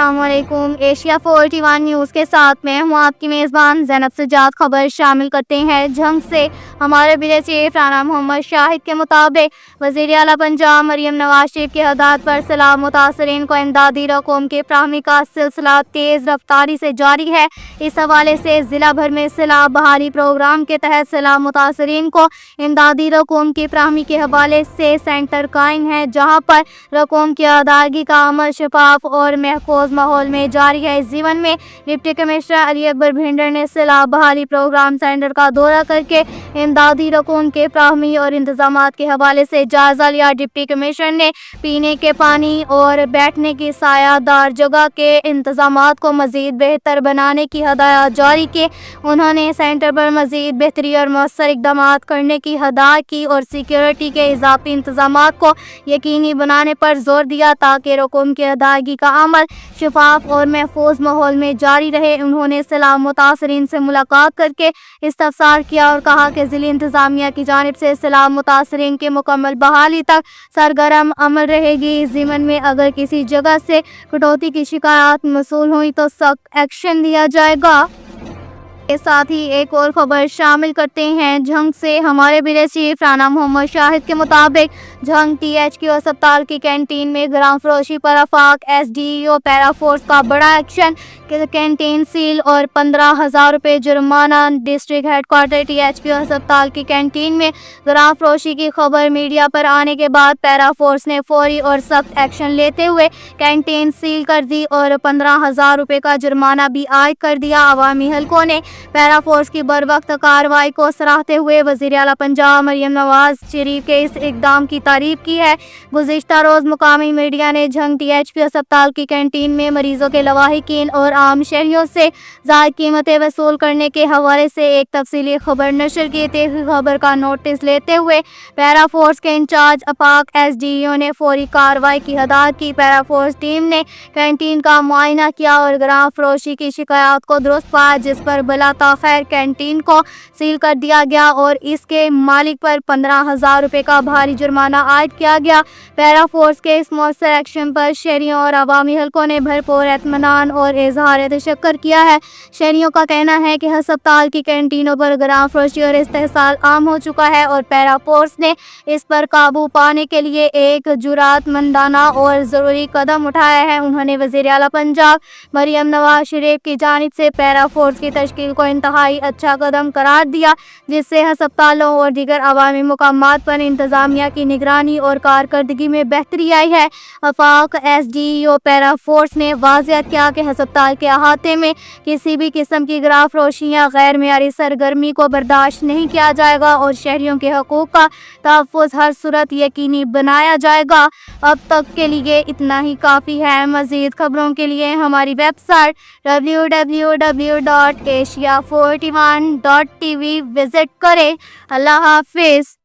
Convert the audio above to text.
السلام علیکم۔ Asia 41 news کے ساتھ میں ہوں آپ کی میزبان زینب سجاد۔ خبر شامل کرتے ہیں جنگ سے۔ ہمارے بیورو چیف رانا محمد شاہد کے مطابق وزیر اعلیٰ پنجاب مریم نواز شریف کی ہدایت پر سیلاب متاثرین کو امدادی رقوم کی فراہمی کا سلسلہ تیز رفتاری سے جاری ہے۔ اس حوالے سے ضلع بھر میں سیلاب بحالی پروگرام کے تحت سیلاب متاثرین کو امدادی رقوم کی فراہمی کے حوالے سے سینٹر قائم ہے، جہاں پر رقوم کی ادائیگی کا عمل شفاف اور محفوظ ماحول میں جاری ہے۔ اس ضمن میں ڈپٹی کمشنر علی اکبر بھنڈر نے سیلاب بحالی پروگرام سینٹر کا دورہ کر کے امدادی رقوم کے فراہمی اور انتظامات کے حوالے سے جائزہ لیا۔ ڈپٹی کمشنر نے پینے کے پانی اور بیٹھنے کی سایہ دار جگہ کے انتظامات کو مزید بہتر بنانے کی ہدایات جاری کی۔ انہوں نے سینٹر پر مزید بہتری اور مؤثر اقدامات کرنے کی ہدایت کی اور سیکیورٹی کے اضافی انتظامات کو یقینی بنانے پر زور دیا تاکہ رقوم کی ادائیگی کا عمل شفاف اور محفوظ ماحول میں جاری رہے۔ انہوں نے سیلاب متاثرین سے ملاقات کر کے استفسار کیا اور کہا کہ ضلعی انتظامیہ کی جانب سے سیلاب متاثرین کی مکمل بحالی تک سرگرم عمل رہے گی۔ اس ضمن میں اگر کسی جگہ سے کٹوتی کی شکایات موصول ہوئی تو سخت ایکشن لیا جائے گا۔ کے ساتھ ہی ایک اور خبر شامل کرتے ہیں جنگ سے۔ ہمارے بیورو چیف رانا محمد شاہد کے مطابق جنگ THQ ہسپتال کی کینٹین میں گرام فروشی پر آفاق SDO پیرا فورس کا بڑا ایکشن، کینٹین سیل اور 15,000 روپے جرمانہ۔ ڈسٹرکٹ ہیڈ کوارٹر THQ ہسپتال کی کینٹین میں گرام فروشی کی خبر میڈیا پر آنے کے بعد پیرا فورس نے فوری اور سخت ایکشن لیتے ہوئے کینٹین سیل کر دی اور 15,000 روپے کا جرمانہ بھی عائد کر دیا۔ عوامی حلقوں نے پیرا فورس کی بروقت کارروائی کو سراہتے ہوئے وزیر اعلیٰ پنجاب مریم نواز شریف کے اس اقدام کی تعریف کی ہے۔ گزشتہ روز مقامی میڈیا نے جنگ THQ ہسپتال کی کینٹین میں مریضوں کے لواحقین اور عام شہریوں سے زائد قیمتیں وصول کرنے کے حوالے سے ایک تفصیلی خبر نشر کی تھی۔ خبر کا نوٹس لیتے ہوئے پیرا فورس کے انچارج آفاق SDO نے فوری کارروائی کی ہدایت کی۔ پیرا فورس ٹیم نے کینٹین کا معائنہ کیا اور گرام فروشی کی شکایات کو درست پایا، جس پر بلا تاخیر کینٹین کو سیل کر دیا گیا اور اس کے مالک پر 15,000 روپے کا بھاری جرمانہ عائد کیا گیا۔ پیرا فورس کے اس مؤثر ایکشن پر شہریوں اور عوامی حلقوں نے بھرپور اطمینان اور اظہار تشکر کیا ہے۔ شہریوں کا کہنا ہے کہ ہسپتال کی کینٹینوں پر گرام فروشی اور استحصال عام ہو چکا ہے اور پیرا فورس نے اس پر قابو پانے کے لیے ایک جرأت مندانہ اور ضروری قدم اٹھایا ہے۔ انہوں نے وزیر اعلیٰ پنجاب مریم نواز شریف کی جانب سے پیرا فورس کی تشکیل کو انتہائی اچھا قدم قرار دیا، جس سے ہسپتالوں اور دیگر عوامی مقامات پر انتظامیہ کی نگرانی اور کارکردگی میں بہتری آئی ہے۔ آفاق SDO پیرا فورس نے واضح کیا کہ ہسپتال کے احاطے میں کسی بھی قسم کی گرام فروشی یا غیر معیاری سرگرمی کو برداشت نہیں کیا جائے گا اور شہریوں کے حقوق کا تحفظ ہر صورت یقینی بنایا جائے گا۔ اب تک کے لیے اتنا ہی کافی ہے۔ مزید خبروں کے لیے ہماری ویب سائٹ www.asia41.tv وزٹ کریں۔ اللہ حافظ۔